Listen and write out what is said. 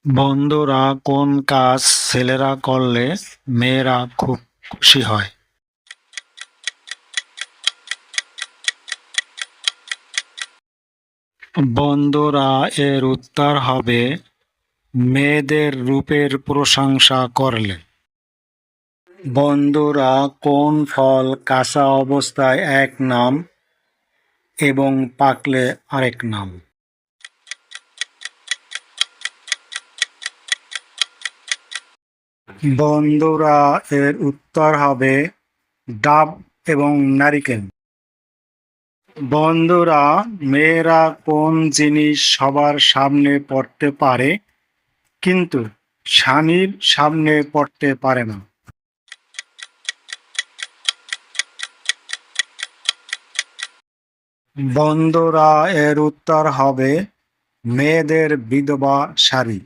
বন্ধুরা, কোন কাজ ছেলেরা করলে মেয়েরা খুব খুশি হয়? বন্ধুরা, এর উত্তর হবে মেয়েদের রূপের প্রশংসা করলে। বন্ধুরা, কোন ফল কাঁচা অবস্থায় এক নাম এবং পাকলে আরেক নাম? বন্ধুরা, এর উত্তর হবে ডাব এবং নারিকেল। বন্ধুরা, মেয়েরা কোন জিনিস সবার সামনে পড়তে পারে কিন্তু স্বামীর সামনে পড়তে পারে না? বন্ধুরা, এর উত্তর হবে মেয়েদের বিধবা শাড়ি।